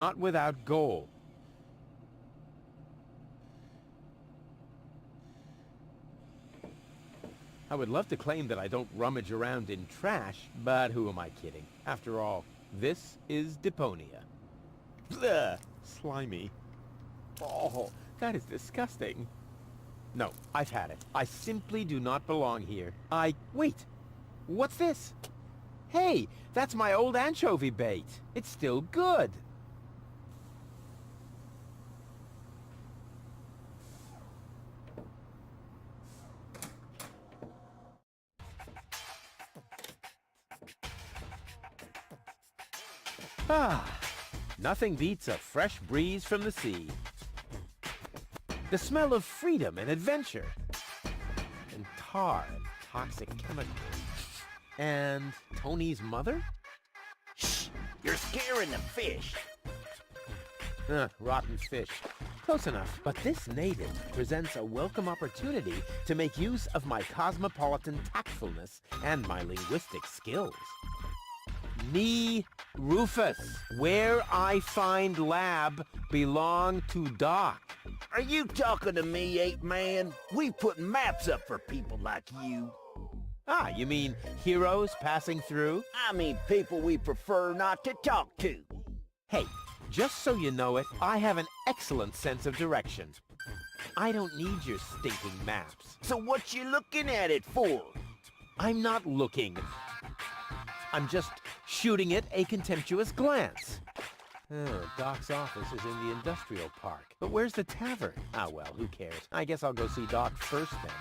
Not without goal. I would love to claim that I don't rummage around in trash, but who am I kidding? After all, this is Deponia. Ugh, slimy. Oh, that is disgusting. No, I've had it. I simply do not belong here. Wait! What's this? Hey, that's my old anchovy bait. It's still good. Ah, nothing beats a fresh breeze from the sea. The smell of freedom and adventure. And tar and toxic chemicals. And Tony's mother? Shh! You're scaring the fish! Rotten fish. Close enough. But this native presents a welcome opportunity to make use of my cosmopolitan tactfulness and my linguistic skills. Me, Rufus, where I find lab belong to Doc. Are you talking to me, ape man? We put maps up for people like you. Ah, you mean heroes passing through? I mean people we prefer not to talk to. Hey, just so you know it, I have an excellent sense of direction. I don't need your stinking maps. So what you looking at it for? I'm not looking. I'm just shooting it a contemptuous glance. Doc's office is in the industrial park. But where's the tavern? Ah, well, who cares? I guess I'll go see Doc first then.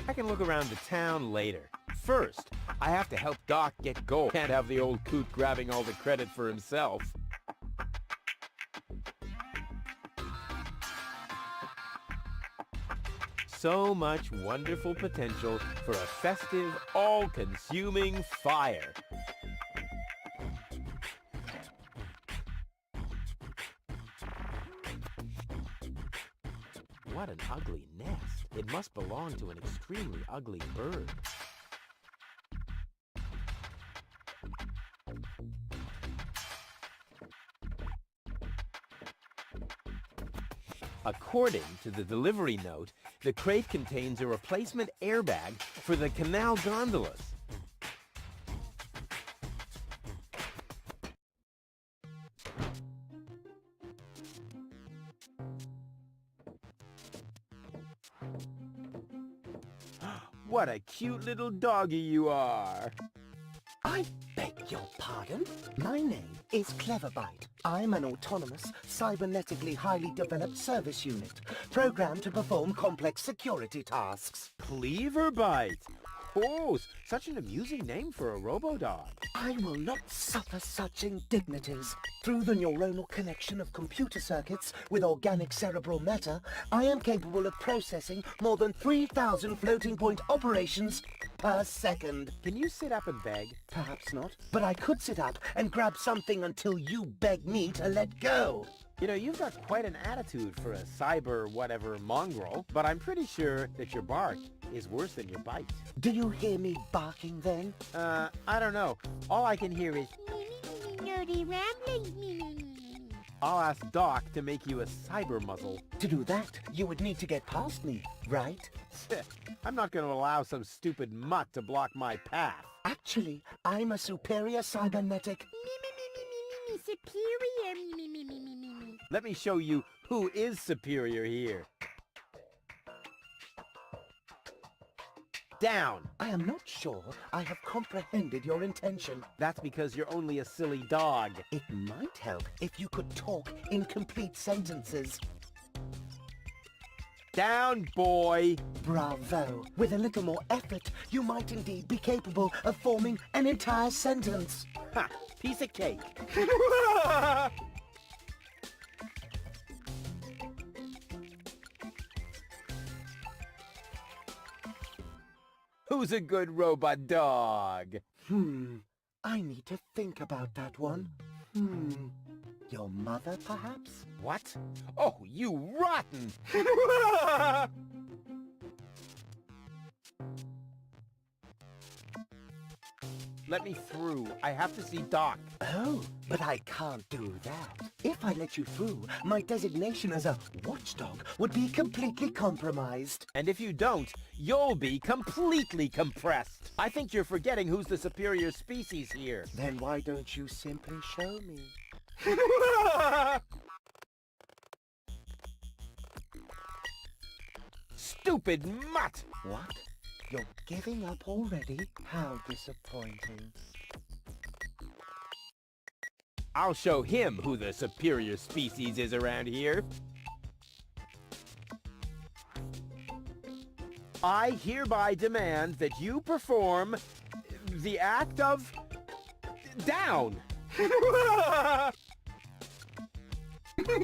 I can look around the town later. First, I have to help Doc get gold. Can't have the old coot grabbing all the credit for himself. So much wonderful potential for a festive, all-consuming fire. What an ugly nest. It must belong to an extremely ugly bird. According to the delivery note, the crate contains a replacement airbag for the canal gondolas. What a cute little doggy you are! I beg your pardon? My name is Cleverbite. I'm an autonomous, cybernetically highly developed service unit, programmed to perform complex security tasks. Cleverbite! Oh, such an amusing name for a robo-dog. I will not suffer such indignities. Through the neuronal connection of computer circuits with organic cerebral matter, I am capable of processing more than 3,000 floating point operations per second. Can you sit up and beg? Perhaps not, but I could sit up and grab something until you beg me to let go. You know, you've got quite an attitude for a cyber whatever mongrel, but I'm pretty sure that your bark is worse than your bite. Do you hear me barking then? I don't know. All I can hear is nerdy ramblings. I'll ask Doc to make you a cyber muzzle. To do that, you would need to get past me, right? I'm not going to allow some stupid mutt to block my path. Actually, I'm a superior cybernetic. Superior. Let me show you who is superior here. Down! I am not sure I have comprehended your intention. That's because you're only a silly dog. It might help if you could talk in complete sentences. Down, boy! Bravo! With a little more effort, you might indeed be capable of forming an entire sentence. Ha! Piece of cake. Who's a good robot dog? I need to think about that one. Your mother, perhaps? What? Oh, you rotten! let me through. I have to see Doc. Oh, but I can't do that. If I let you through, my designation as a watchdog would be completely compromised. And if you don't, you'll be completely compressed. I think you're forgetting who's the superior species here. Then why don't you simply show me? Stupid mutt! What? You're giving up already? How disappointing. I'll show him who the superior species is around here. I hereby demand that you perform the act of down.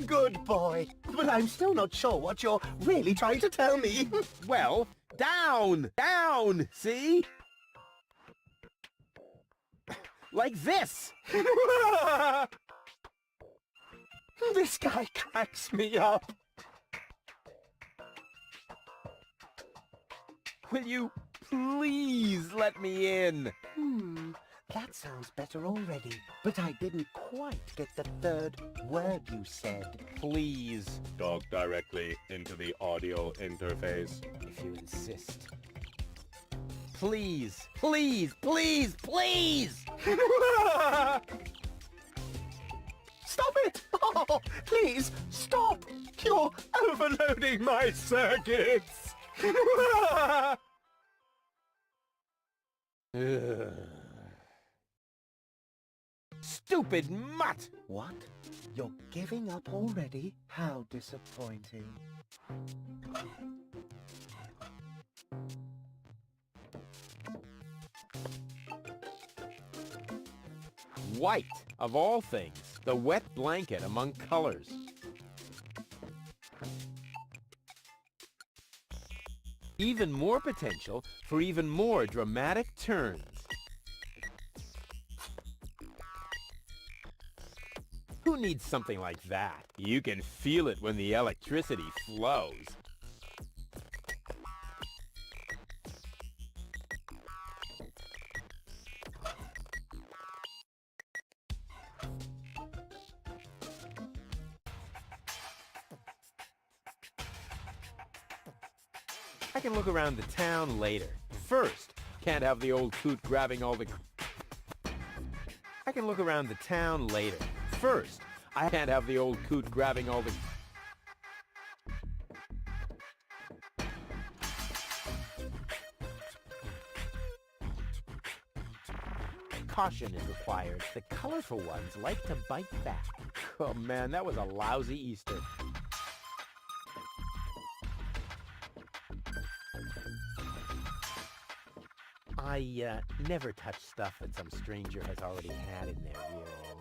Good boy. But I'm still not sure what you're really trying to tell me. Well, down, down, see? Like this. This guy cracks me up. Will you please let me in? That sounds better already. But I didn't quite get the third word you said. Please, Talk directly into the audio interface. if you insist. Please, please, please, please! Stop it! Oh, please, stop! You're overloading my circuits! Stupid mutt! What? You're giving up already? How disappointing. White, of all things, the wet blanket among colors. Even more potential for even more dramatic turns. Who needs something like that? You can feel it when the electricity flows. I can look around the town later. First, can't have the old coot grabbing all the... I can look around the town later. First, I can't have the old coot grabbing all the... Caution is required. The colorful ones like to bite back. Oh man, that was a lousy Easter. I never touch stuff that some stranger has already had in their rear end.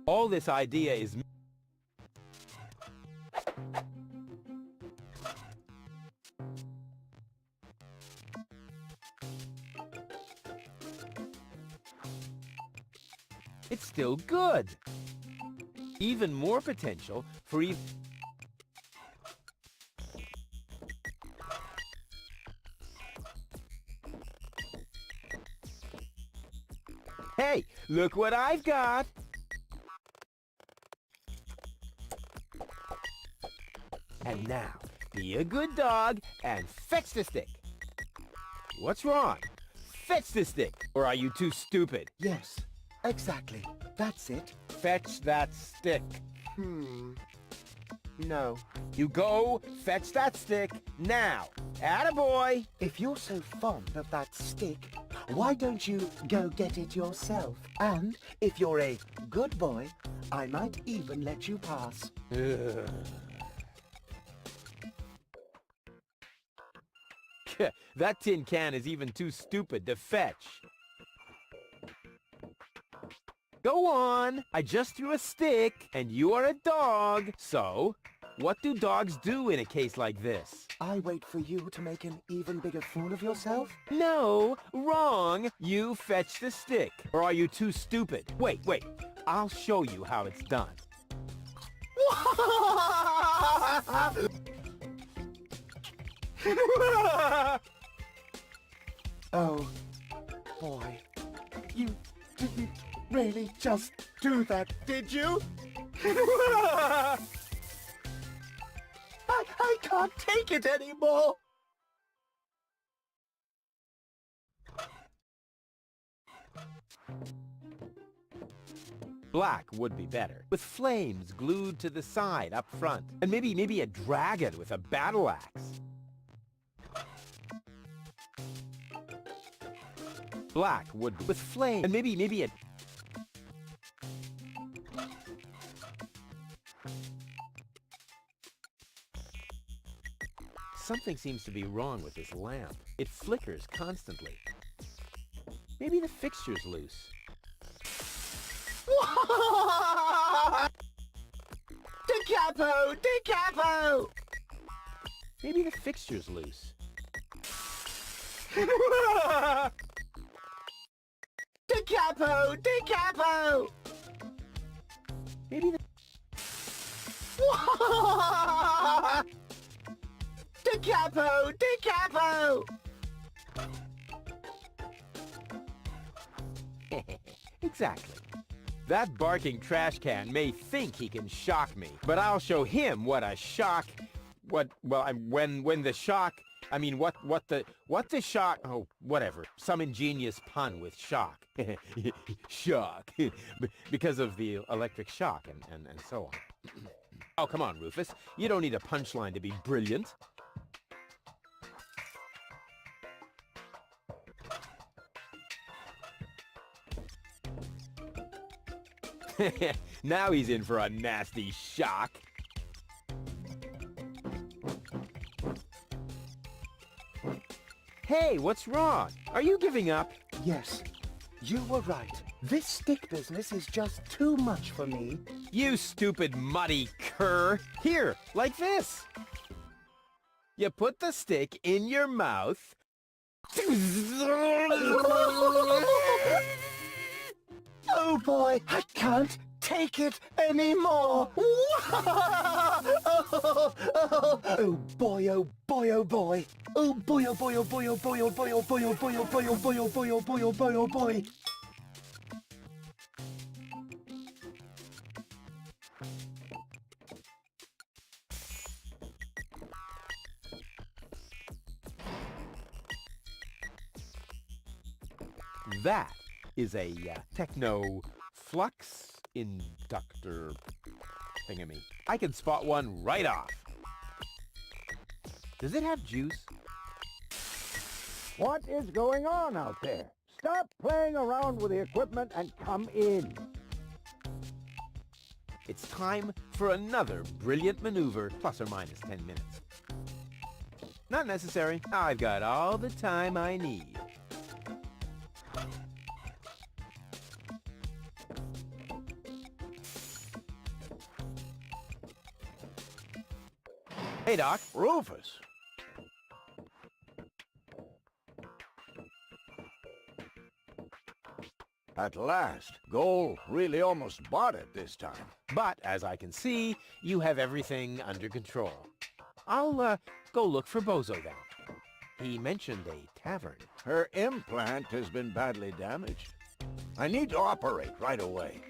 All this idea is... It's still good. Even more potential for even... Hey, look what I've got! And now, be a good dog and fetch the stick. What's wrong? Fetch the stick, or are you too stupid? Yes, exactly. That's it. Fetch that stick. No. You go fetch that stick now. Attaboy! If you're so fond of that stick, why don't you go get it yourself? And if you're a good boy, I might even let you pass. That tin can is even too stupid to fetch. Go on! I just threw a stick, and you are a dog, so What do dogs do in a case like this? I wait for you to make an even bigger fool of yourself? No, wrong. You fetch the stick. Or are you too stupid? Wait. I'll show you how it's done. Oh, boy. You didn't really just do that, did you? I can't take it anymore! Black would be better, with flames glued to the side up front. And maybe a dragon with a battle axe. Black would be with flames, and maybe a... Something seems to be wrong with this lamp. It flickers constantly. Maybe the fixture's loose. DiCapo! DiCapo! Maybe the fixture's loose. DiCapo! DiCapo! Maybe the... DiCapo! DiCapo! Exactly. That barking trash can may think he can shock me, but I'll show him what a shock... when the shock... I mean, what the shock... Oh, whatever. Some ingenious pun with shock. Shock. Because of the electric shock and so on. Oh, come on, Rufus. You don't need a punchline to be brilliant. Now he's in for a nasty shock. Hey, what's wrong? Are you giving up? Yes, you were right. This stick business is just too much for me. You stupid muddy cur. Here, like this. You put the stick in your mouth. Oh boy, I can't take it anymore. Oh boy, oh boy, oh boy. Oh boy, oh boy, oh boy, oh boy, oh boy, oh boy, oh boy, oh boy, oh boy, oh boy, oh boy, oh boy, oh boy. That is a techno flux inductor thingamy. I can spot one right off. Does it have juice? What is going on out there? Stop playing around with the equipment and come in. It's time for another brilliant maneuver, plus or minus 10 minutes. Not necessary. I've got all the time I need. Hey, Doc. Rufus. At last. Goal really almost bought it this time. But, as I can see, you have everything under control. I'll, go look for Bozo then. He mentioned a tavern. Her implant has been badly damaged. I need to operate right away.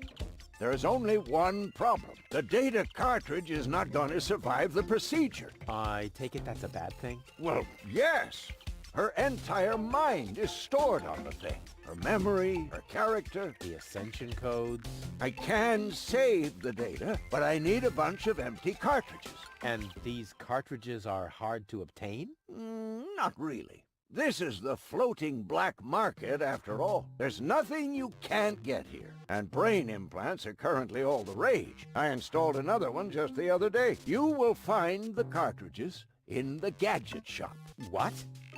There's only one problem. The data cartridge is not going to survive the procedure. I take it that's a bad thing? Well, yes. Her entire mind is stored on the thing. Her memory, her character. The ascension codes? I can save the data, but I need a bunch of empty cartridges. And these cartridges are hard to obtain? Not really. This is the floating black market, after all. There's nothing you can't get here. And brain implants are currently all the rage. I installed another one just the other day. You will find the cartridges in the gadget shop. What?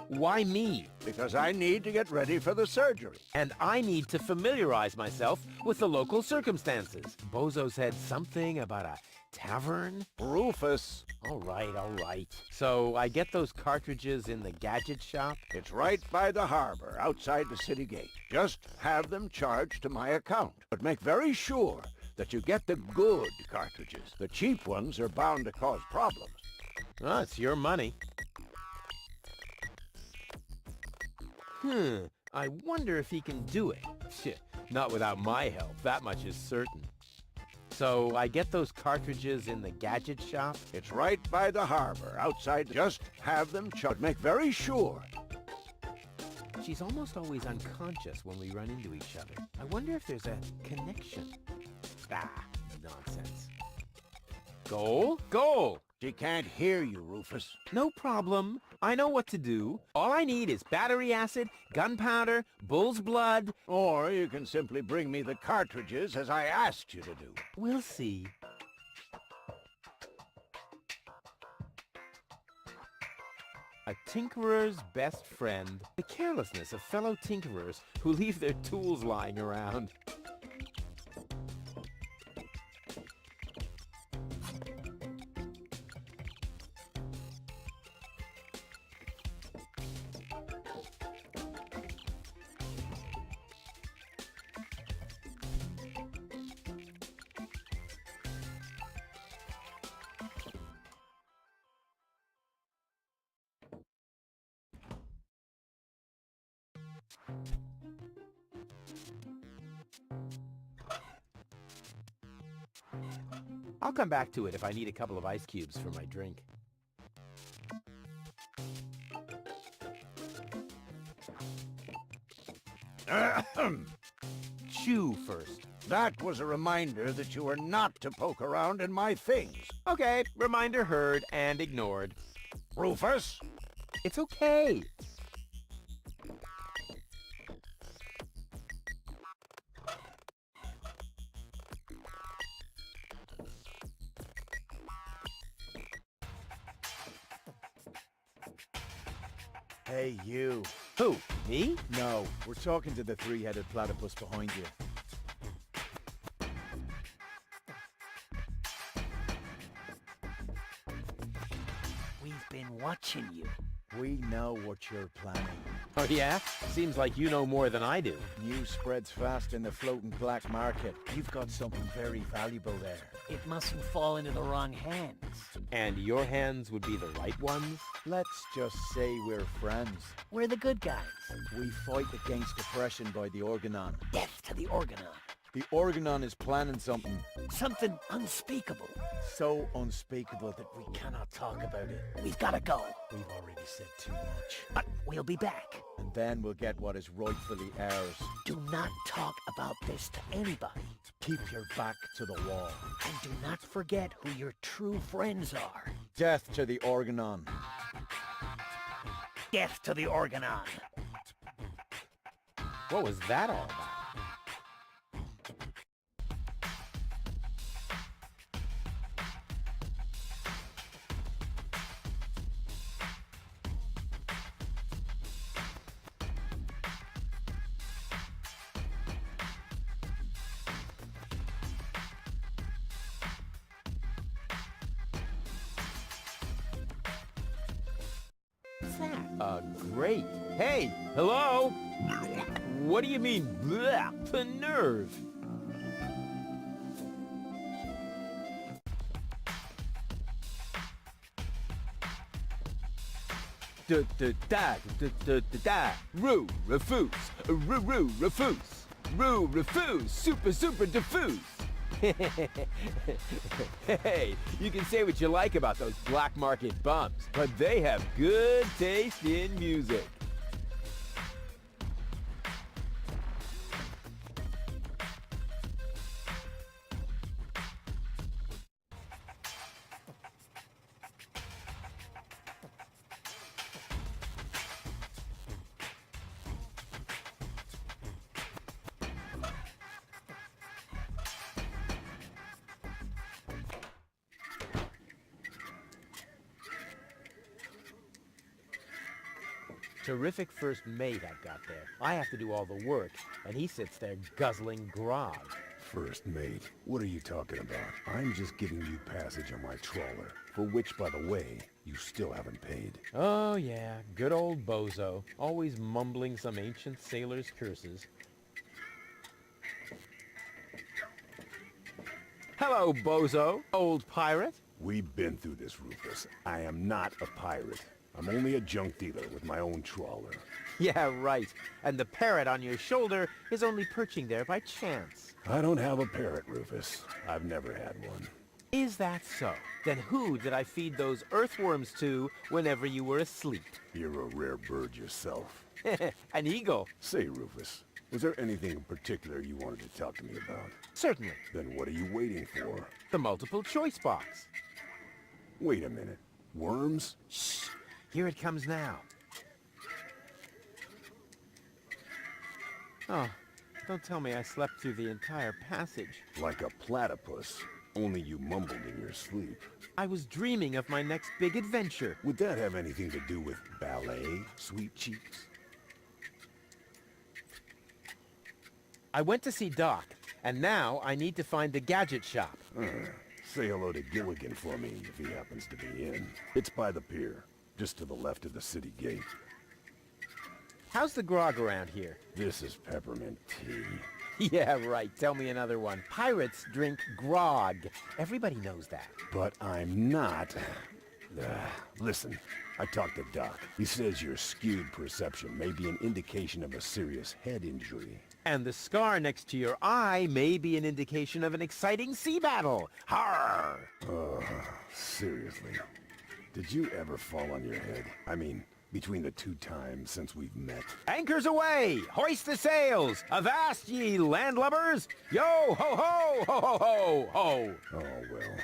Why me? Because I need to get ready for the surgery. And I need to familiarize myself with the local circumstances. Bozo said something about a tavern? Rufus, All right. So I get those cartridges in the gadget shop? it's right by the harbor, outside the city gate. Just have them charged to my account. But make very sure that you get the good cartridges. The cheap ones are bound to cause problems. Oh, it's your money. I wonder if he can do it. Not without my help, that much is certain. So I get those cartridges in the gadget shop? It's right by the harbor, outside. Just have them charged. Make very sure. She's almost always unconscious when we run into each other. I wonder if there's a connection. Ah, nonsense. Goal! She can't hear you, Rufus. No problem. I know what to do. All I need is battery acid, gunpowder, bull's blood. Or you can simply bring me the cartridges as I asked you to do. We'll see. A tinkerer's best friend. The carelessness of fellow tinkerers who leave their tools lying around. I'll come back to it if I need a couple of ice cubes for my drink. Chew first. That was a reminder that you are not to poke around in my things. Okay, reminder heard and ignored. Rufus? It's okay. Hey, you. Who? Me? No, we're talking to the three-headed platypus behind you. We've been watching you. We know what you're planning. Oh yeah? Seems like you know more than I do. News spreads fast in the floating black market. You've got something very valuable there. It mustn't fall into the wrong hands. And your hands would be the right ones? Let's just say we're friends. We're the good guys. We fight against oppression by the Organon. Death to the Organon. The Organon is planning something Something unspeakable. so unspeakable that we cannot talk about it. We've got to go. We've already said too much. But we'll be back. And then we'll get what is rightfully ours. Do not talk about this to anybody. Keep your back to the wall. And do not forget who your true friends are. Death to the Organon. Death to the Organon. What was that all about? Great. Hey, hello? What do you mean, bleh? The nerve. Roo, refuse. Roo, refuse. Roo, refuse. Super diffuse. Hey, you can say what you like about those black market bums, but they have good taste in music. Terrific first mate I've got there. I have to do all the work, and he sits there guzzling grog. First mate, what are you talking about? I'm just giving you passage on my trawler, for which, by the way, you still haven't paid. Oh yeah, good old bozo, always mumbling some ancient sailor's curses. Hello, bozo, old pirate. We've been through this, Rufus. I am not a pirate. I'm only a junk dealer with my own trawler. Yeah, right. And the parrot on your shoulder is only perching there by chance. I don't have a parrot, Rufus. I've never had one. Is that so? Then who did I feed those earthworms to whenever you were asleep? You're a rare bird yourself. An eagle. Say, Rufus, was there anything in particular you wanted to talk to me about? Certainly. Then what are you waiting for? The multiple choice box. Wait a minute. Worms? Shh. Here it comes now. Oh, don't tell me I slept through the entire passage. Like a platypus. Only you mumbled in your sleep. I was dreaming of my next big adventure. Would that have anything to do with ballet, sweet cheeks? I went to see Doc, and now I need to find the gadget shop. Say hello to Gilligan for me if he happens to be in. It's by the pier, just to the left of the city gate. How's the grog around here? This is peppermint tea. Yeah, right. Tell me another one. Pirates drink grog. Everybody knows that. But I'm not. Listen, I talked to Doc. He says your skewed perception may be an indication of a serious head injury. And the scar next to your eye may be an indication of an exciting sea battle. Har! Seriously. Did you ever fall on your head? I mean, between the 2 times since we've met. Anchors away! Hoist the sails! Avast ye landlubbers! Yo ho ho ho ho ho ho! Oh, well.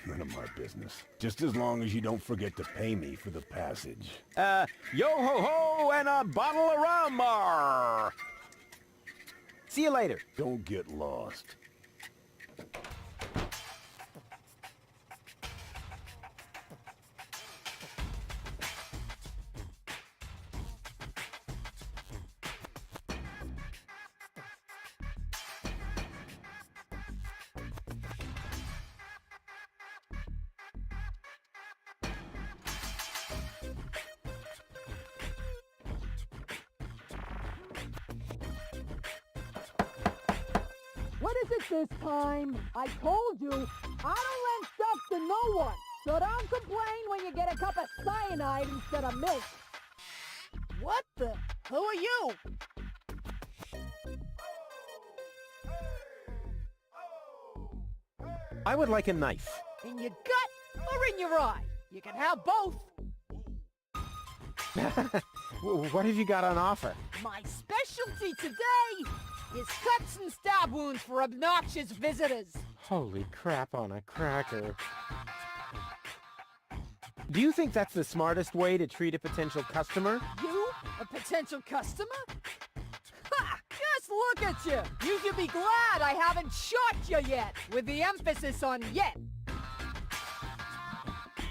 None of my business. Just as long as you don't forget to pay me for the passage. Yo ho ho and a bottle of rum! Arr! See you later. Don't get lost. What is it this time? I told you, I don't lend stuff to no one. So don't complain when you get a cup of cyanide instead of milk. What the? Who are you? I would like a knife. In your gut or in your eye? You can have both. What have you got on offer? My specialty today is cuts and stab wounds for obnoxious visitors. Holy crap on a cracker. Do you think that's the smartest way to treat a potential customer? You? A potential customer? Ha! Just look at you! You should be glad I haven't shot you yet, with the emphasis on yet.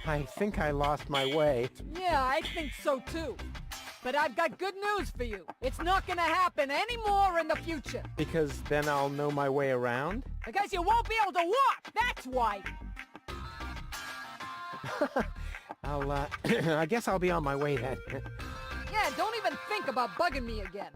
I think I lost my way. Yeah, I think so too. But I've got good news for you. It's not gonna happen anymore in the future. Because then I'll know my way around? Because you won't be able to walk, that's why. I guess I'll be on my way then. Yeah, don't even think about bugging me again.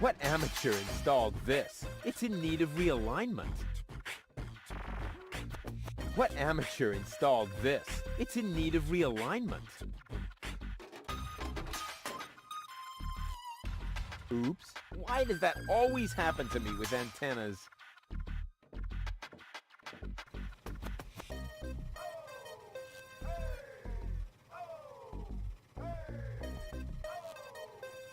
What amateur installed this? It's in need of realignment. What amateur installed this? It's in need of realignment. Oops. Why does that always happen to me with antennas?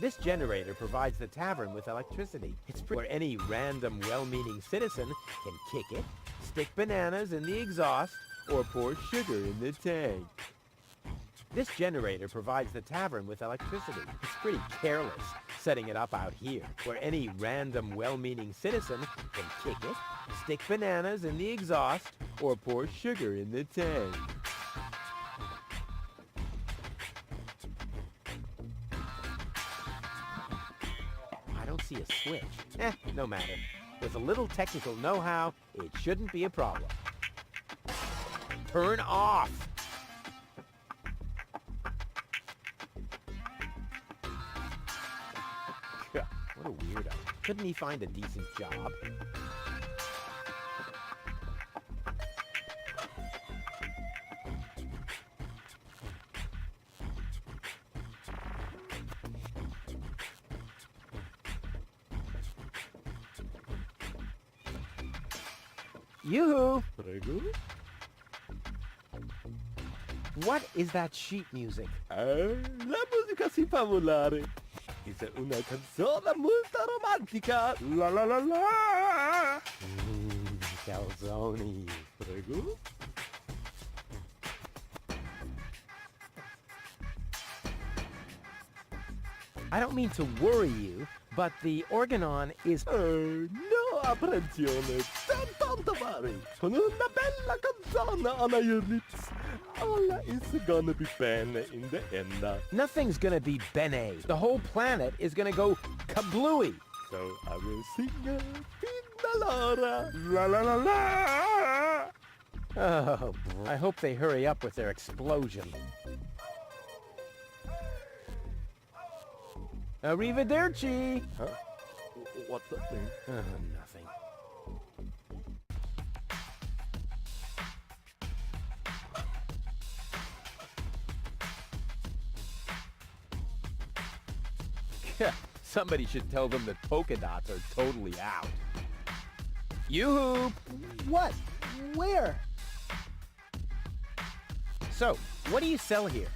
This generator provides the tavern with electricity. It's where any random well-meaning citizen can kick it, stick bananas in the exhaust, or pour sugar in the tank. This generator provides the tavern with electricity. It's pretty careless setting it up out here, where any random well-meaning citizen can kick it, stick bananas in the exhaust, or pour sugar in the tank. I don't see a switch. No matter. With a little technical know-how, it shouldn't be a problem. Turn off! What a weirdo. Couldn't he find a decent job? Yoo-hoo! What is that sheet music? La musica si fa volare. È una canzone molto romantica. La la la la. Calzone. Prego. I don't mean to worry you, but the organon is... No apprensione. Don't worry. Con una bella canzone on your lips. All is gonna be bene in the end. Nothing's gonna be bene. The whole planet is gonna go kablooey. So I will sing fin l'ora. La la la la. Oh, I hope they hurry up with their explosion. Arrivederci! Huh? What's that thing? Nothing. Somebody should tell them that polka dots are totally out. Yoo-hoo! What? Where? So, what do you sell here?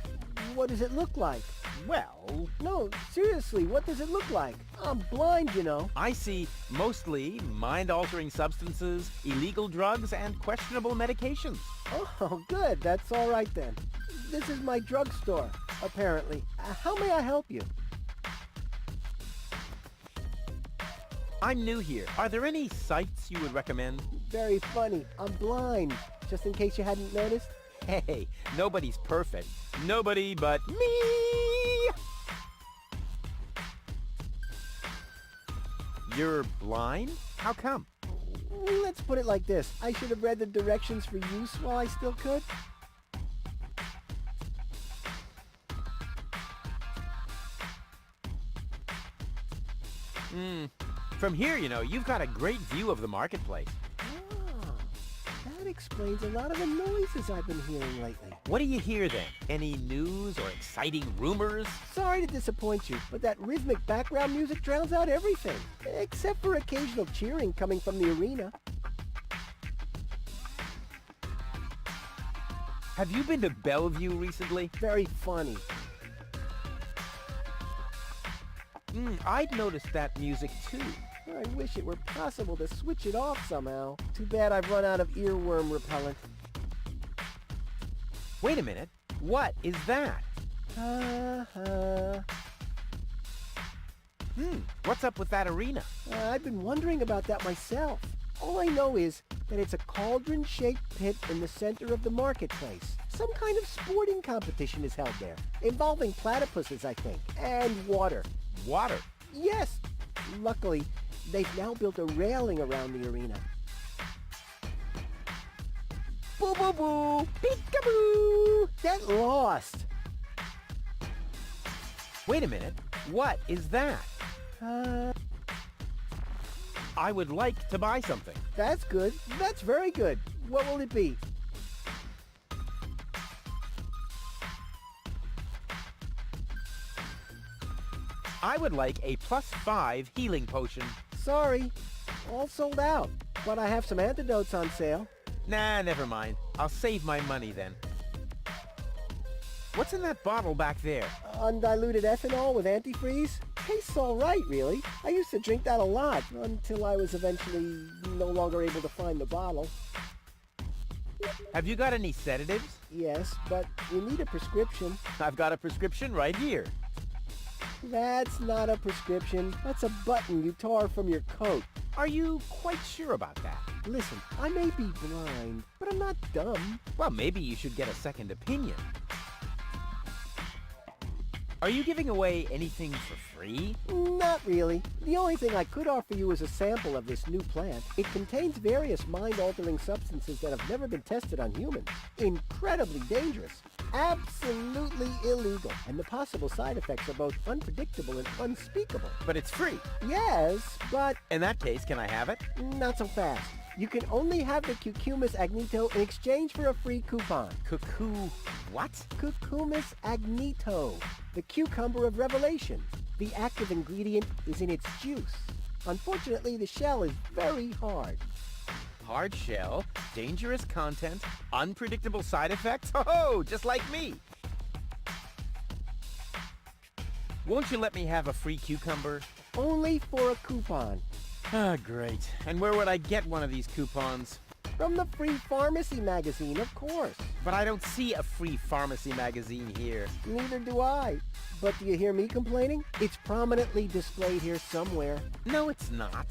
What does it look like? Well, No, seriously, what does it look like? I'm blind, you know. I see mostly mind-altering substances, illegal drugs, and questionable medications. Oh, good. That's all right then. This is my drugstore, apparently. How may I help you? I'm new here. Are there any sites you would recommend? Very funny. I'm blind, just in case you hadn't noticed. Hey, nobody's perfect. Nobody but me! You're blind? How come? Let's put it like this. I should have read the directions for use while I still could. From here, you know, you've got a great view of the marketplace. Oh, that explains a lot of the noises I've been hearing lately. What do you hear then? Any news or exciting rumors? Sorry to disappoint you, but that rhythmic background music drowns out everything, except for occasional cheering coming from the arena. Have you been to Bellevue recently? Very funny. I'd noticed that music too. I wish it were possible to switch it off somehow. Too bad I've run out of earworm repellent. Wait a minute. What is that? What's up with that arena? I've been wondering about that myself. All I know is that it's a cauldron-shaped pit in the center of the marketplace. Some kind of sporting competition is held there, involving platypuses, I think, and water. Water. Yes! Luckily, they've now built a railing around the arena. Boo boo boo! Peekaboo! Get lost! Wait a minute. What is that? I would like to buy something. That's good. That's very good. What will it be? I would like a +5 healing potion. Sorry, all sold out. But I have some antidotes on sale. Nah, never mind. I'll save my money then. What's in that bottle back there? Undiluted ethanol with antifreeze? tastes all right, really. I used to drink that a lot until I was eventually no longer able to find the bottle. Have you got any sedatives? Yes, but you need a prescription. I've got a prescription right here. That's not a prescription. That's a button you tore from your coat. Are you quite sure about that? Listen, I may be blind, but I'm not dumb. Well, maybe you should get a second opinion. Are you giving away anything for free? Not really. The only thing I could offer you is a sample of this new plant. It contains various mind-altering substances that have never been tested on humans. Incredibly dangerous. Absolutely illegal. And the possible side effects are both unpredictable and unspeakable. But it's free. Yes, but... In that case, can I have it? Not so fast. You can only have the Cucumis agnito in exchange for a free coupon. What? Cucumis agnito, the cucumber of revelation. The active ingredient is in its juice. Unfortunately, the shell is very hard. Hard shell, dangerous content, unpredictable side effects? Oh, just like me. Won't you let me have a free cucumber? Only for a coupon. Ah, great. And where would I get one of these coupons? From the Free Pharmacy magazine, of course. But I don't see a free pharmacy magazine here. Neither do I. But do you hear me complaining? It's prominently displayed here somewhere. No, it's not.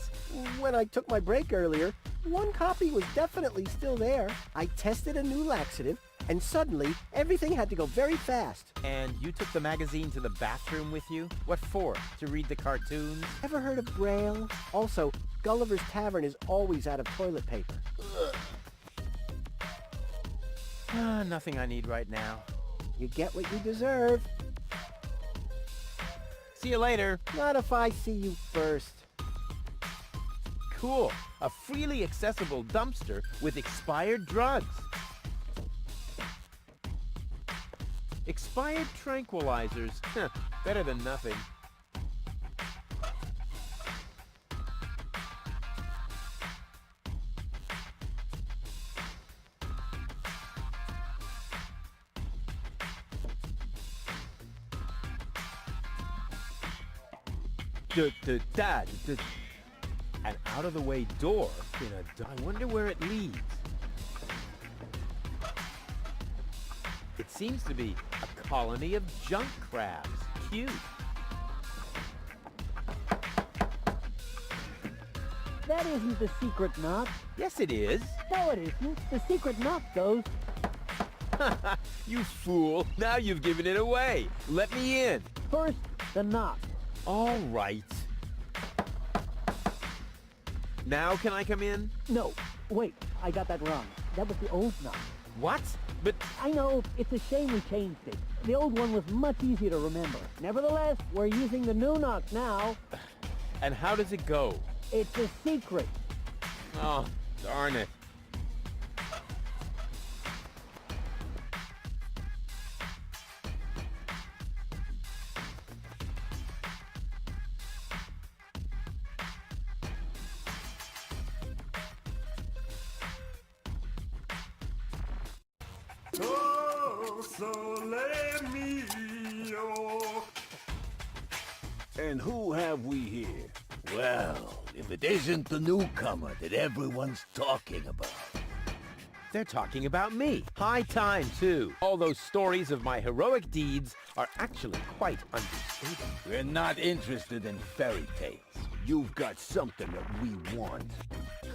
When I took my break earlier, one copy was definitely still there. I tested a new laxative, and suddenly, everything had to go very fast. And you took the magazine to the bathroom with you? What for? To read the cartoons? Ever heard of Braille? Also, Gulliver's Tavern is always out of toilet paper. Nothing I need right now. You get what you deserve. See you later. Not if I see you first. Cool. A freely accessible dumpster with expired drugs. Expired tranquilizers. Better than nothing. An out-of-the-way door in a... I wonder where it leads. It seems to be a colony of junk crabs. Cute. That isn't the secret knot. Yes, it is. No, it isn't. The secret knot goes... You fool. Now you've given it away. Let me in. First, the knot. All right. Now can I come in? No, wait, I got that wrong. That was the old knot. What? But... I know, it's a shame we changed it. The old one was much easier to remember. Nevertheless, we're using the new knot now. And how does it go? It's a secret. Oh, darn it. And who have we here? Well, if it isn't the newcomer that everyone's talking about. They're talking about me. High time, too. All those stories of my heroic deeds are actually quite understated. We're not interested in fairy tales. You've got something that we want.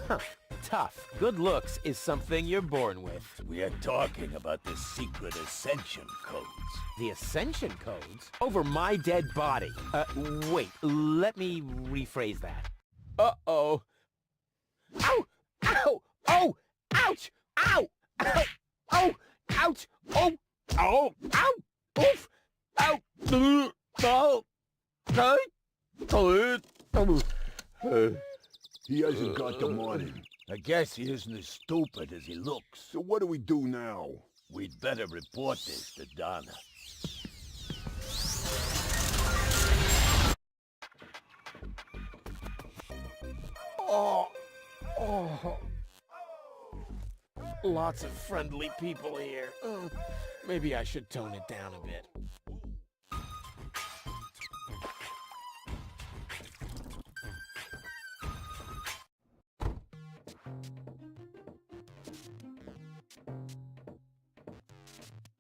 Huh. Tough. Good looks is something you're born with. We are talking about the secret ascension codes. The ascension codes? Over my dead body. Wait. Let me rephrase that. Uh-oh. Ow! Ow! Oh! Ouch! Ow! Ow! Oh! Ouch! Oh! Oh! Ow! Oof! Ow! Oh! He hasn't got the money. I guess he isn't as stupid as he looks. So what do we do now? We'd better report this to Donna. Oh! Oh! Lots of friendly people here. Maybe I should tone it down a bit.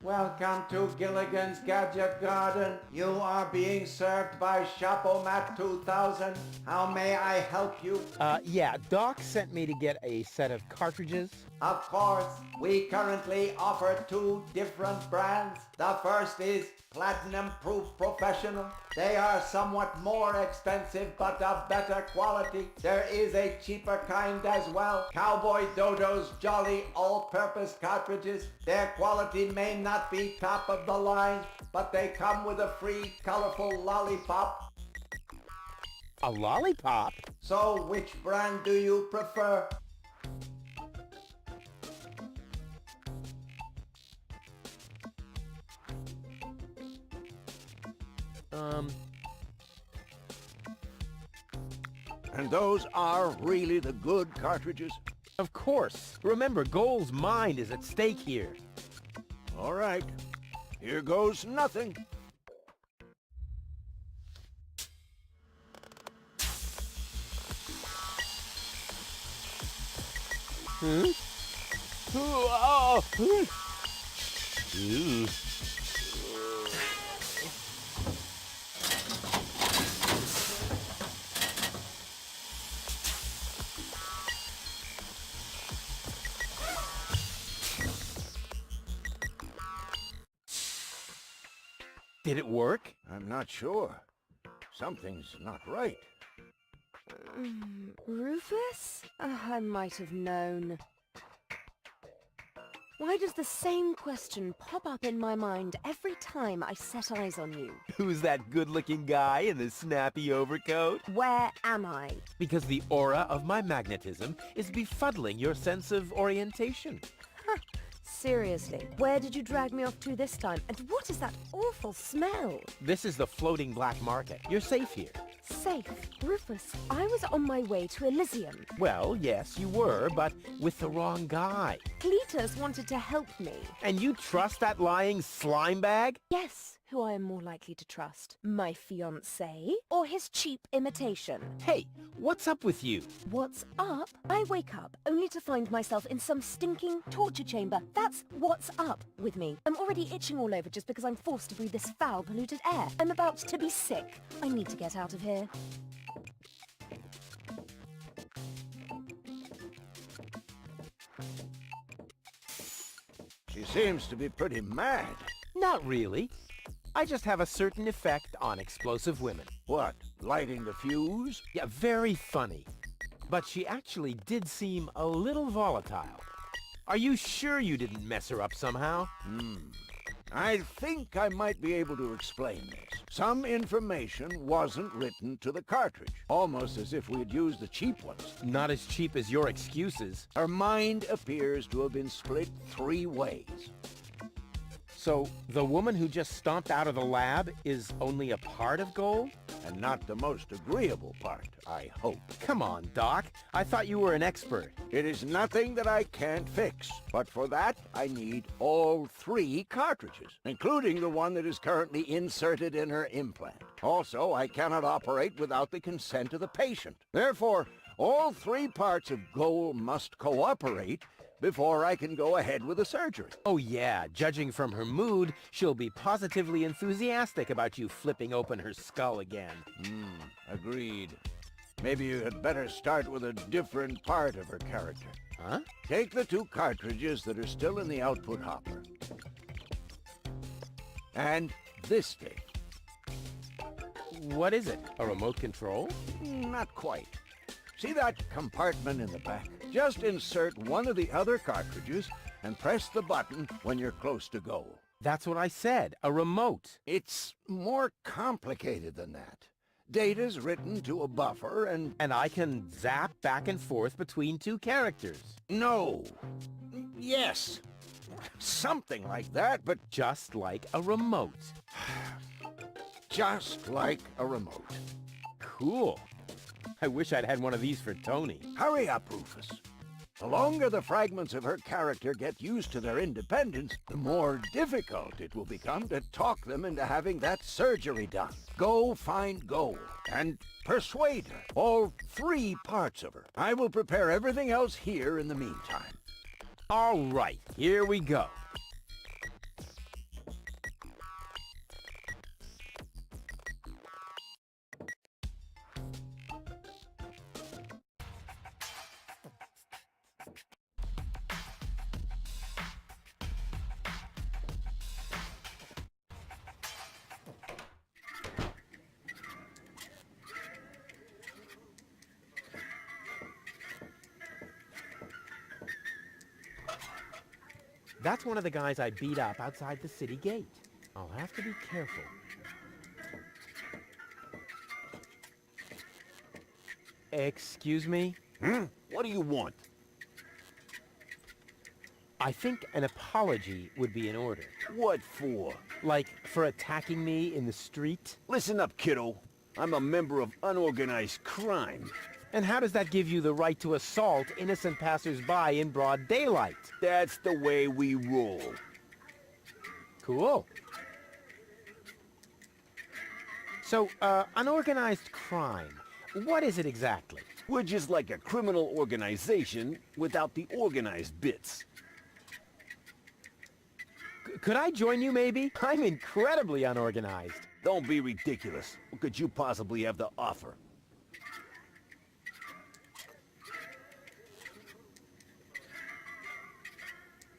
Welcome to Gilligan's Gadget Garden. You are being served by Shopomat 2000. How may I help you? Yeah, Doc sent me to get a set of cartridges. Of course, we currently offer 2 different brands. The first is Platinum Proof Professional. They are somewhat more expensive but of better quality. There is a cheaper kind as well. Cowboy Dodo's Jolly All-Purpose Cartridges. Their quality may not be top of the line, but they come with a free colorful lollipop. A lollipop? So which brand do you prefer? And those are really the good cartridges? Of course. Remember, Goal's mind is at stake here. All right. Here goes nothing. Did it work? I'm not sure. Something's not right. Rufus? I might have known. Why does the same question pop up in my mind every time I set eyes on you? Who's that good-looking guy in the snappy overcoat? Where am I? Because the aura of my magnetism is befuddling your sense of orientation. Seriously, where did you drag me off to this time? And what is that awful smell? This is the floating black market. You're safe here. Safe? Rufus, I was on my way to Elysium. Well, yes, you were, but with the wrong guy. Cletus wanted to help me. And you trust that lying slime bag? Yes, who I am more likely to trust. My fiancé or his cheap imitation? Hey, what's up with you? What's up? I wake up only to find myself in some stinking torture chamber. That's what's up with me. I'm already itching all over just because I'm forced to breathe this foul, polluted air. I'm about to be sick. I need to get out of here. She seems to be pretty mad. Not really. I just have a certain effect on explosive women. What, lighting the fuse? Yeah, very funny. But she actually did seem a little volatile. Are you sure you didn't mess her up somehow? I think I might be able to explain this. Some information wasn't written to the cartridge, almost as if we had used the cheap ones. Not as cheap as your excuses. Her mind appears to have been split 3 ways. So, the woman who just stomped out of the lab is only a part of Gold? And not the most agreeable part, I hope. Come on, Doc. I thought you were an expert. It is nothing that I can't fix, but for that, I need all 3 cartridges, including the one that is currently inserted in her implant. Also, I cannot operate without the consent of the patient. Therefore, all 3 parts of Goal must cooperate before I can go ahead with the surgery. Oh yeah, judging from her mood, she'll be positively enthusiastic about you flipping open her skull again. Agreed. Maybe you had better start with a different part of her character. Huh? Take the 2 cartridges that are still in the output hopper. And this thing. What is it? A remote control? Not quite. See that compartment in the back? Just insert one of the other cartridges and press the button when you're close to Goal. That's what I said, a remote. It's more complicated than that. Data's written to a buffer and... And I can zap back and forth between 2 characters. No. Yes. Something like that, but Just like a remote. just like a remote. Cool. I wish I'd had one of these for Tony. Hurry up, Rufus. The longer the fragments of her character get used to their independence, the more difficult it will become to talk them into having that surgery done. Go find Goal and persuade her. All 3 parts of her. I will prepare everything else here in the meantime. All right, here we go. That's one of the guys I beat up outside the city gate. I'll have to be careful. Excuse me? What do you want? I think an apology would be in order. What for? Like, for attacking me in the street? Listen up, kiddo. I'm a member of unorganized crime. And how does that give you the right to assault innocent passers-by in broad daylight? That's the way we roll. Cool. So, unorganized crime. What is it exactly? We're just like a criminal organization without the organized bits. Could I join you, maybe? I'm incredibly unorganized. Don't be ridiculous. What could you possibly have to offer?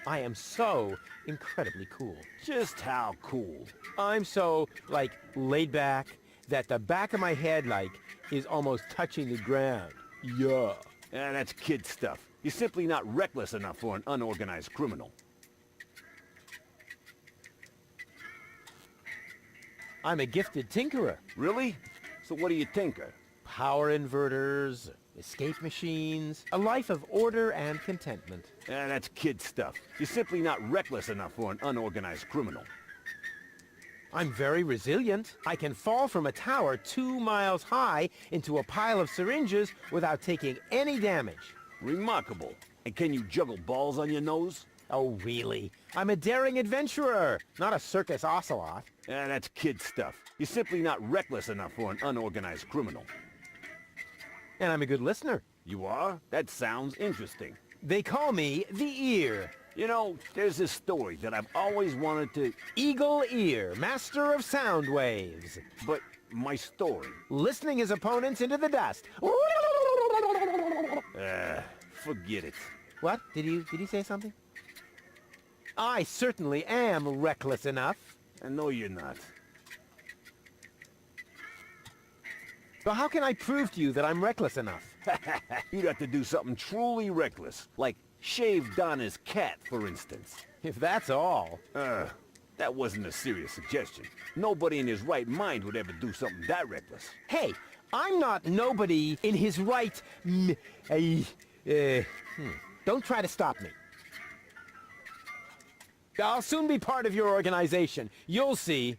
I am so incredibly cool. Just how cool? I'm so, like, laid back that the back of my head, like, is almost touching the ground. Yeah. That's kid stuff. You're simply not reckless enough for an unorganized criminal. I'm a gifted tinkerer. Really? So what do you tinker? Power inverters, escape machines, a life of order and contentment. That's kid stuff. You're simply not reckless enough for an unorganized criminal. I'm very resilient. I can fall from a tower 2 miles high into a pile of syringes without taking any damage. Remarkable. And can you juggle balls on your nose? Oh, really? I'm a daring adventurer, not a circus ocelot. That's kid stuff. You're simply not reckless enough for an unorganized criminal. And I'm a good listener. You are? That sounds interesting. They call me the Ear. You know, there's this story that I've always wanted to... Eagle Ear, master of sound waves. But my story... Listening his opponents into the dust. Forget it. What? Did he say something? I certainly am reckless enough. I know you're not. So how can I prove to you that I'm reckless enough? You'd have to do something truly reckless, like shave Donna's cat, for instance. If that's all. That wasn't a serious suggestion. Nobody in his right mind would ever do something that reckless. Hey, I'm not nobody in his right... Don't try to stop me. I'll soon be part of your organization. You'll see.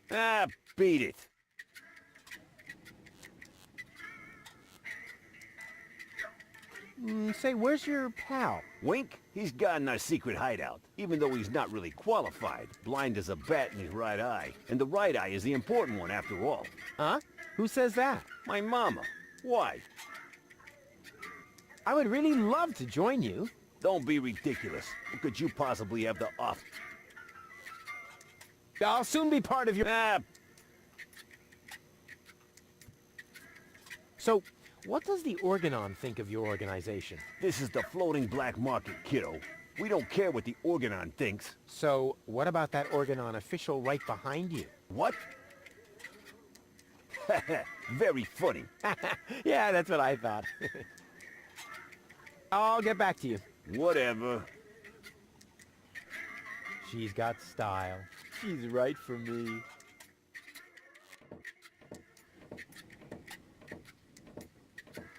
Beat it. Say, where's your pal? Wink? He's got in our secret hideout, even though he's not really qualified. Blind as a bat in his right eye. And the right eye is the important one, after all. Huh? Who says that? My mama. Why? I would really love to join you. Don't be ridiculous. What could you possibly have to offer? I'll soon be part of your... So, what does the Organon think of your organization? This is the floating black market, kiddo. We don't care what the Organon thinks. So, what about that Organon official right behind you? What? Very funny. Yeah, that's what I thought. I'll get back to you. Whatever. She's got style. She's right for me.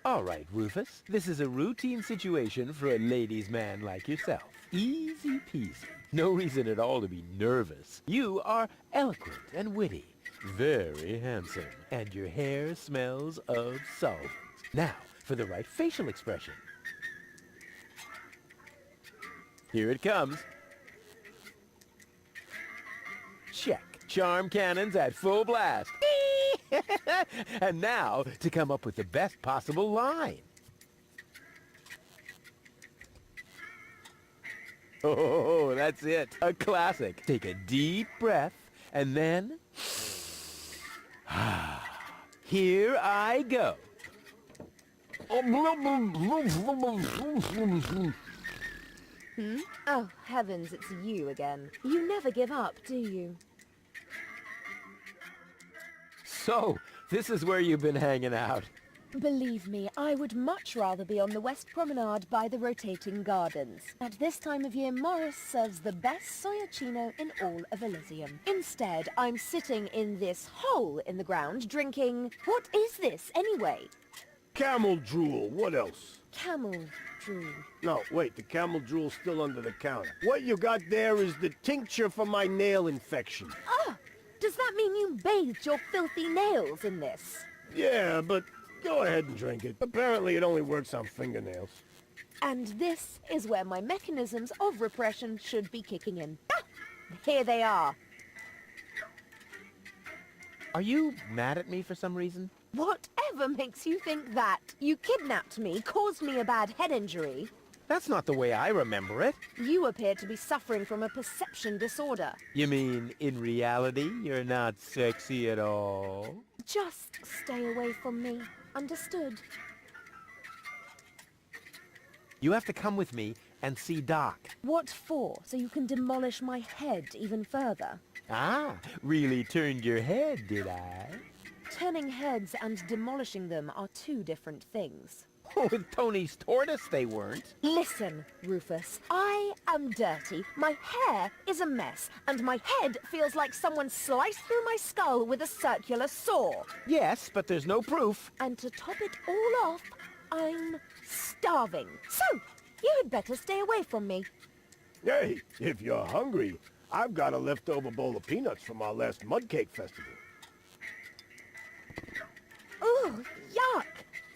All right, Rufus. This is a routine situation for a ladies' man like yourself. Easy peasy. No reason at all to be nervous. You are eloquent and witty. Very handsome. And your hair smells of solvents. Now, for the right facial expression. Here it comes. Check. Charm cannons at full blast. And now, to come up with the best possible line. Oh, that's it. A classic. Take a deep breath, and then... Here I go. Oh, heavens, it's you again. You never give up, do you? So, this is where you've been hanging out. Believe me, I would much rather be on the West Promenade by the rotating gardens. At this time of year, Morris serves the best soyacino in all of Elysium. Instead, I'm sitting in this hole in the ground drinking... What is this, anyway? Camel drool, what else? Camel drool. No, wait, the camel drool's still under the counter. What you got there is the tincture for my nail infection. Ah! Does that mean you bathed your filthy nails in this? Yeah, but go ahead and drink it. Apparently it only works on fingernails. And this is where my mechanisms of repression should be kicking in. Ah! Here they are. Are you mad at me for some reason? Whatever makes you think that? You kidnapped me, caused me a bad head injury. That's not the way I remember it. You appear to be suffering from a perception disorder. You mean, in reality, you're not sexy at all? Just stay away from me. Understood? You have to come with me and see Doc. What for? So you can demolish my head even further? Ah, really turned your head, did I? Turning heads and demolishing them are two different things. With Tony's tortoise, they weren't. Listen, Rufus, I am dirty, my hair is a mess, and my head feels like someone sliced through my skull with a circular saw. Yes, but there's no proof. And to top it all off, I'm starving. So, you had better stay away from me. Hey, if you're hungry, I've got a leftover bowl of peanuts from our last mud cake festival. Ooh, yuck!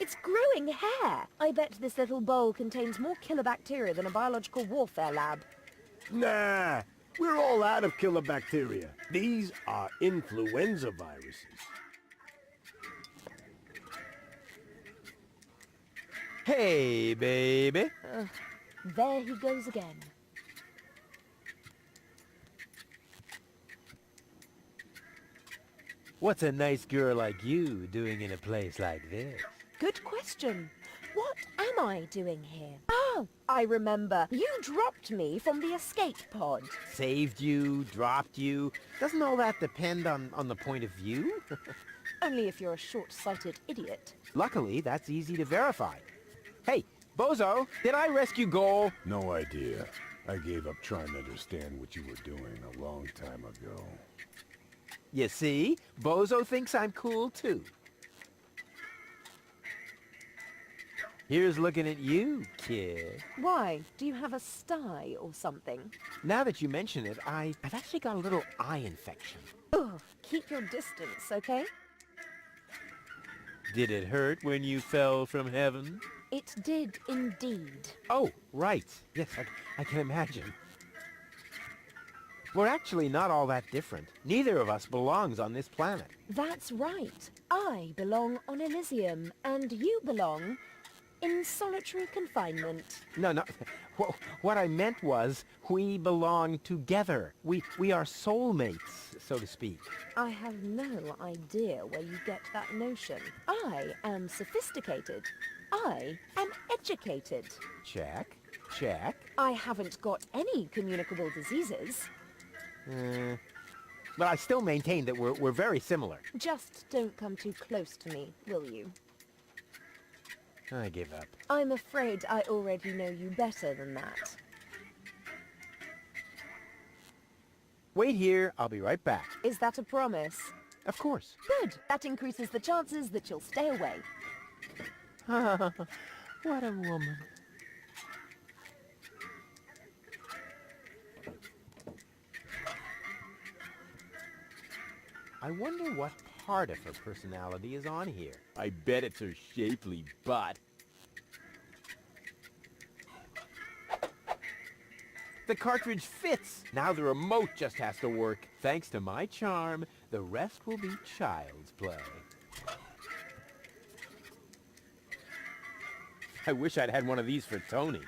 It's growing hair. I bet this little bowl contains more killer bacteria than a biological warfare lab. Nah, we're all out of killer bacteria. These are influenza viruses. Hey, baby. There he goes again. What's a nice girl like you doing in a place like this? Good question. What am I doing here? Oh, I remember. You dropped me from the escape pod. Saved you, dropped you. Doesn't all that depend on the point of view? Only if you're a short-sighted idiot. Luckily, that's easy to verify. Hey, Bozo, did I rescue Goal? No idea. I gave up trying to understand what you were doing a long time ago. You see? Bozo thinks I'm cool, too. Here's looking at you, kid. Why? Do you have a sty or something? Now that you mention it, I've actually got a little eye infection. Ugh, keep your distance, okay? Did it hurt when you fell from heaven? It did indeed. Oh, right. Yes, I can imagine. We're actually not all that different. Neither of us belongs on this planet. That's right. I belong on Elysium, and you belong in solitary confinement. No. What I meant was, we belong together. We are soulmates, so to speak. I have no idea where you get that notion. I am sophisticated. I am educated. Check. I haven't got any communicable diseases. But I still maintain that we're very similar. Just don't come too close to me, will you? I give up. I'm afraid I already know you better than that. Wait here, I'll be right back. Is that a promise? Of course. Good. That increases the chances that you'll stay away. What a woman. I wonder what part of her personality is on here. I bet it's her shapely butt. The cartridge fits. Now the remote just has to work. Thanks to my charm, the rest will be child's play. I wish I'd had one of these for Tony.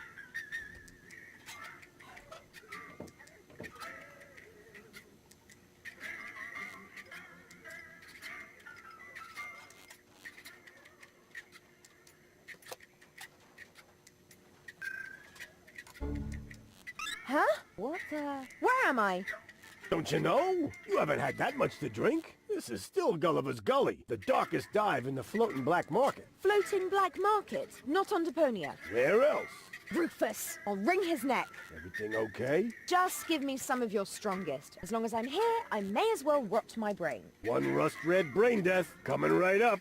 Huh? What, where am I? Don't you know? You haven't had that much to drink. This is still Gulliver's Gully, the darkest dive in the floating black market. Floating black market, not on Deponia. Where else? Rufus, I'll wring his neck. Everything okay? Just give me some of your strongest. As long as I'm here, I may as well rot my brain. One rust-red brain death coming right up.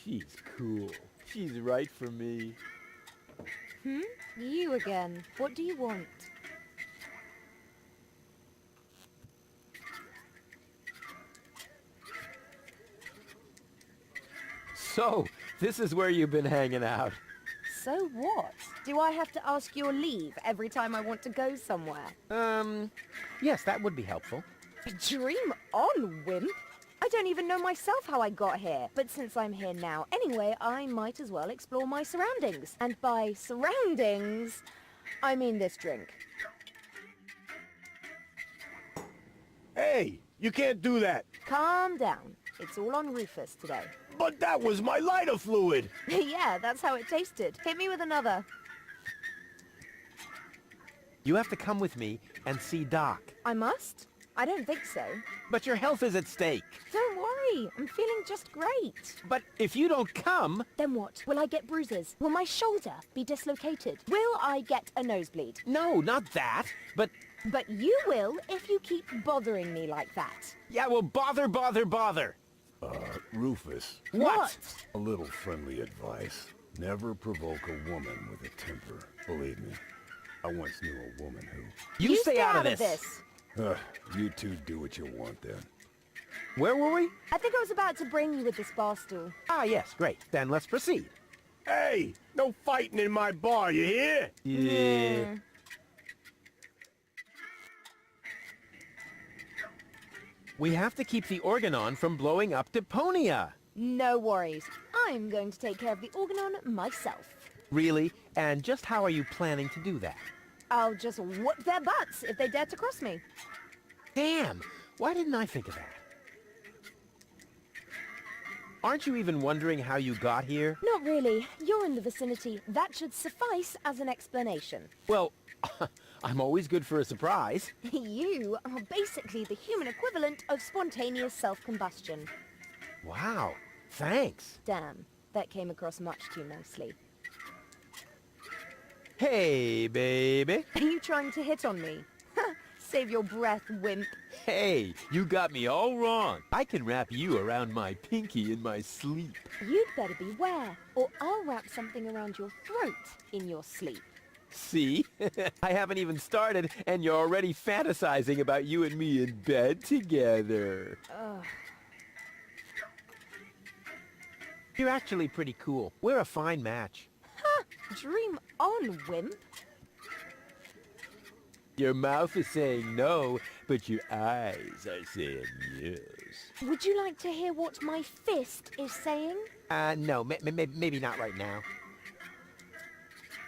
She's cool. She's right for me. You again. What do you want? So, this is where you've been hanging out. So what? Do I have to ask your leave every time I want to go somewhere? Yes, that would be helpful. Dream on, wimp. I don't even know myself how I got here. But since I'm here now anyway, I might as well explore my surroundings. And by surroundings, I mean this drink. Hey, you can't do that. Calm down. It's all on Rufus today. But that was my lighter fluid. Yeah, that's how it tasted. Hit me with another. You have to come with me and see Doc. I must? I don't think so. But your health is at stake. Don't worry, I'm feeling just great. But if you don't come... Then what? Will I get bruises? Will my shoulder be dislocated? Will I get a nosebleed? No, not that. But you will if you keep bothering me like that. yeah, well, bother. Rufus. What? A little friendly advice. Never provoke a woman with a temper. Believe me, I once knew a woman who... You stay out of this. You two do what you want then. Where were we? I think I was about to brain you with this bar stool. Ah, yes, great. Then let's proceed. Hey, no fighting in my bar, you hear? Yeah. We have to keep the organon from blowing up Deponia. No worries. I'm going to take care of the organon myself. Really? And just how are you planning to do that? I'll just whoop their butts if they dare to cross me. Damn! Why didn't I think of that? Aren't you even wondering how you got here? Not really. You're in the vicinity. That should suffice as an explanation. Well, I'm always good for a surprise. You are basically the human equivalent of spontaneous self-combustion. Wow, thanks. Damn, that came across much too nicely. Hey, baby. Are you trying to hit on me? Save your breath, wimp. Hey, you got me all wrong. I can wrap you around my pinky in my sleep. You'd better beware, or I'll wrap something around your throat in your sleep. See? I haven't even started, and you're already fantasizing about you and me in bed together. You're actually pretty cool. We're a fine match. Dream on, wimp. Your mouth is saying no, but your eyes are saying yes. Would you like to hear what my fist is saying? No, maybe not right now.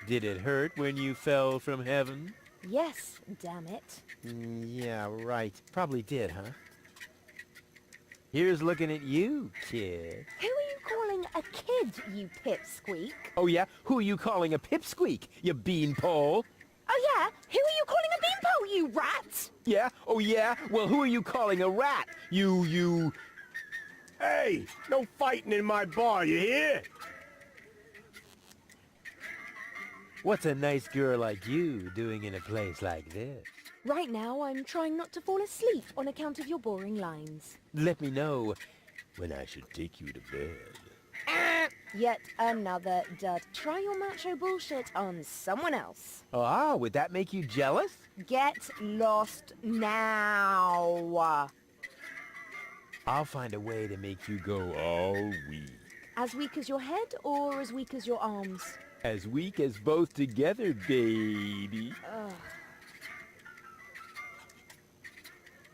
Did it hurt when you fell from heaven? Yes, damn it. Yeah, right. Probably did, huh? Here's looking at you, kid. Who are you calling a kid, you pipsqueak? Oh, yeah? Who are you calling a pipsqueak, you beanpole? Oh, yeah? Who are you calling a beanpole, you rat? Yeah? Oh, yeah? Well, who are you calling a rat? You... Hey, no fighting in my bar, you hear? What's a nice girl like you doing in a place like this? Right now, I'm trying not to fall asleep on account of your boring lines. Let me know when I should take you to bed. Yet another dud. Try your macho bullshit on someone else. Ah, would that make you jealous? Get lost now. I'll find a way to make you go all weak. As weak as your head or as weak as your arms? As weak as both together, baby.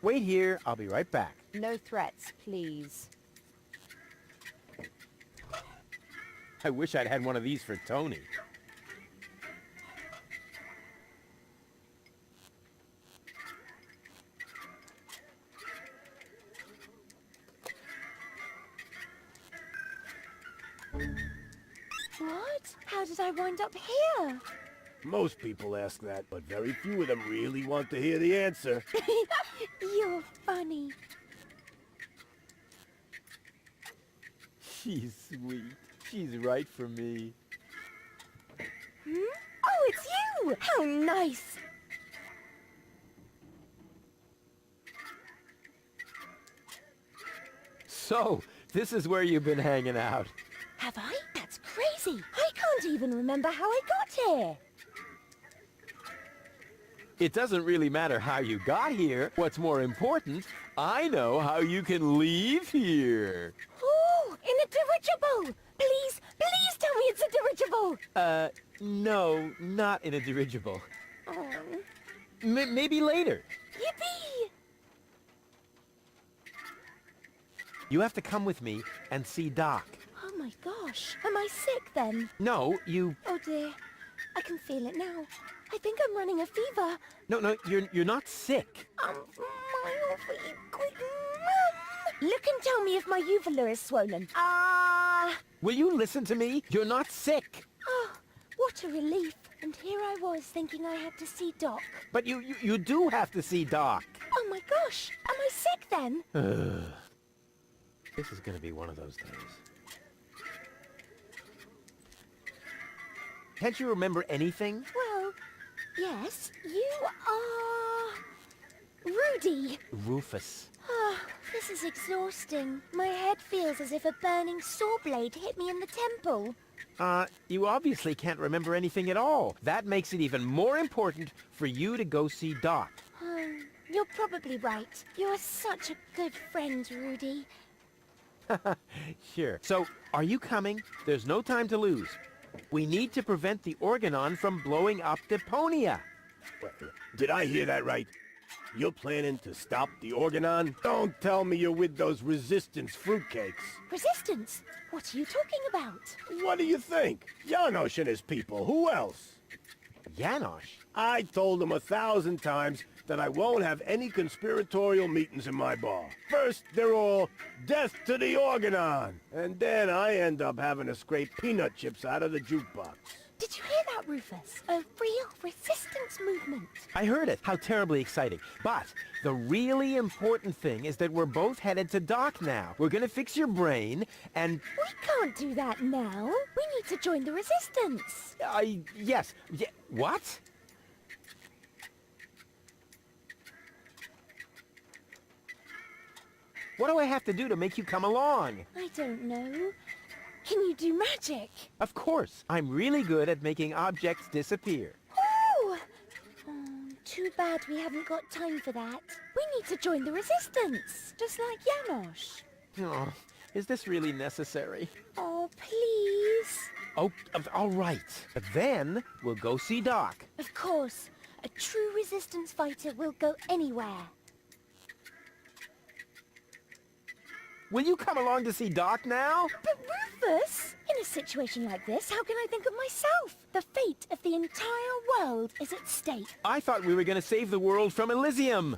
Wait here, I'll be right back. No threats, please. I wish I'd had one of these for Tony. What? How did I wind up here? Most people ask that, but very few of them really want to hear the answer. You're funny. She's sweet. She's right for me. Hmm? Oh, it's you! How nice! So, this is where you've been hanging out. Have I? That's crazy. I can't even remember how I got here. It doesn't really matter how you got here. What's more important, I know how you can leave here. Oh, in a dirigible! Please, please tell me it's a dirigible! No, not in a dirigible. Oh. Maybe later. Yippee! You have to come with me and see Doc. Oh my gosh. Am I sick then? No, you... Oh dear. I can feel it now. I think I'm running a fever. No, you're not sick. Look and tell me if my uvula is swollen. Will you listen to me? You're not sick. Oh, what a relief. And here I was thinking I had to see Doc. But you do have to see Doc. Oh my gosh. Am I sick then? This is gonna be one of those days. Can't you remember anything? Well, yes. You are... Rudy. Rufus. Oh, this is exhausting. My head feels as if a burning saw blade hit me in the temple. You obviously can't remember anything at all. That makes it even more important for you to go see Doc. You're probably right. You're such a good friend, Rudy. Sure. So, are you coming? There's no time to lose. We need to prevent the Organon from blowing up Deponia. Did I hear that right? You're planning to stop the Organon? Don't tell me you're with those resistance fruitcakes. Resistance? What are you talking about? What do you think? Janosch and his people. Who else? Janosch? I told him 1,000 times that I won't have any conspiratorial meetings in my bar. First, they're all, death to the Organon! And then I end up having to scrape peanut chips out of the jukebox. Did you hear that, Rufus? A real resistance movement. I heard it. How terribly exciting. But the really important thing is that we're both headed to Doc now. We're gonna fix your brain, and... We can't do that now. We need to join the resistance. Yes. What? What do I have to do to make you come along? I don't know. Can you do magic? Of course. I'm really good at making objects disappear. Oh! Too bad we haven't got time for that. We need to join the resistance, just like Janosch. Oh, is this really necessary? Oh, please. Oh, all right. But then we'll go see Doc. Of course. A true resistance fighter will go anywhere. Will you come along to see Doc now? But Rufus, in a situation like this, how can I think of myself? The fate of the entire world is at stake. I thought we were going to save the world from Elysium.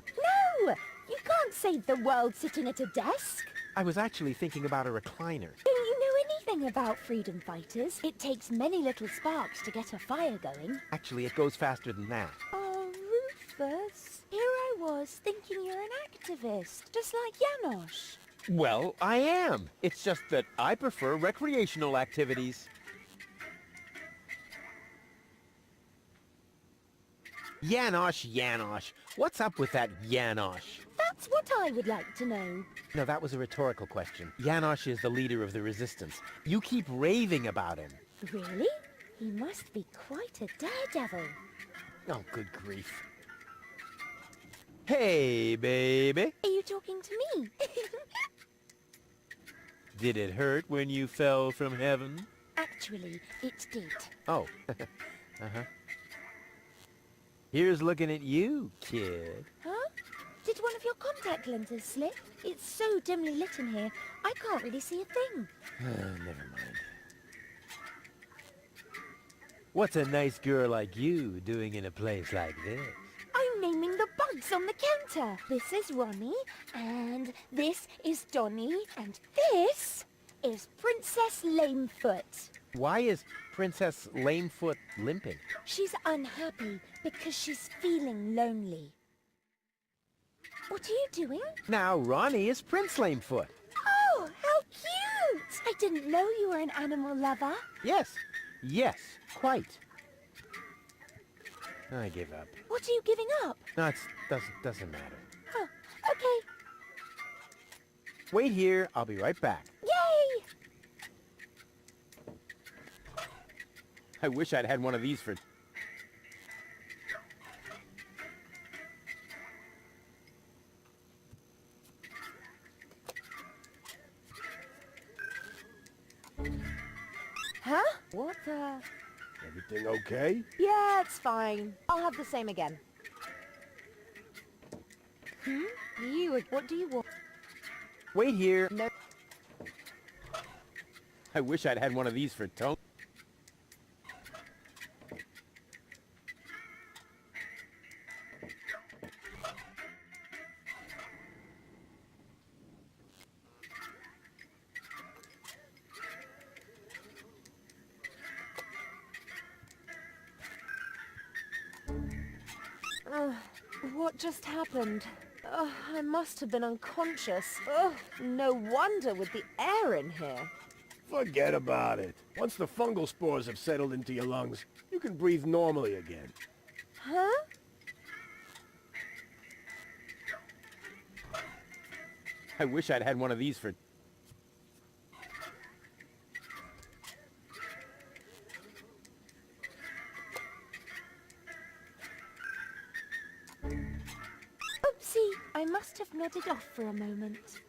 No! You can't save the world sitting at a desk. I was actually thinking about a recliner. Don't you know anything about freedom fighters? It takes many little sparks to get a fire going. Actually, it goes faster than that. Oh, Rufus. Here I was thinking you're an activist, just like Janosch. Well, I am. It's just that I prefer recreational activities. Janosch. What's up with that Janosch? That's what I would like to know. No, that was a rhetorical question. Janosch is the leader of the resistance. You keep raving about him. Really? He must be quite a daredevil. Oh, good grief. Hey, baby. Are you talking to me? Did it hurt when you fell from heaven? Actually, it did. Oh. Uh-huh. Here's looking at you, kid. Huh? Did one of your contact lenses slip? It's so dimly lit in here, I can't really see a thing. Never mind. What's a nice girl like you doing in a place like this? I'm naming the bugs on the counter. This is Ronnie, and this is Donnie, and this is Princess Lamefoot. Why is Princess Lamefoot limping? She's unhappy because she's feeling lonely. What are you doing? Now Ronnie is Prince Lamefoot. Oh, how cute! I didn't know you were an animal lover. Yes. Yes, quite. I give up. What are you giving up? No, it doesn't matter. Huh, okay. Wait here, I'll be right back. Yay! I wish I'd had one of these for... Huh? What the... Everything okay? Yeah, it's fine. I'll have the same again. What do you want? Wait here. No. I wish I'd had one of these for Tone. What just happened? I must have been unconscious. No wonder with the air in here. Forget about it. Once the fungal spores have settled into your lungs, you can breathe normally again. Huh? I wish I'd had one of these for... Oopsie, I must have nodded off for a moment.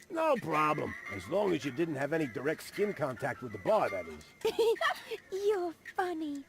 No problem. As long as you didn't have any direct skin contact with the bar, that is. You're funny.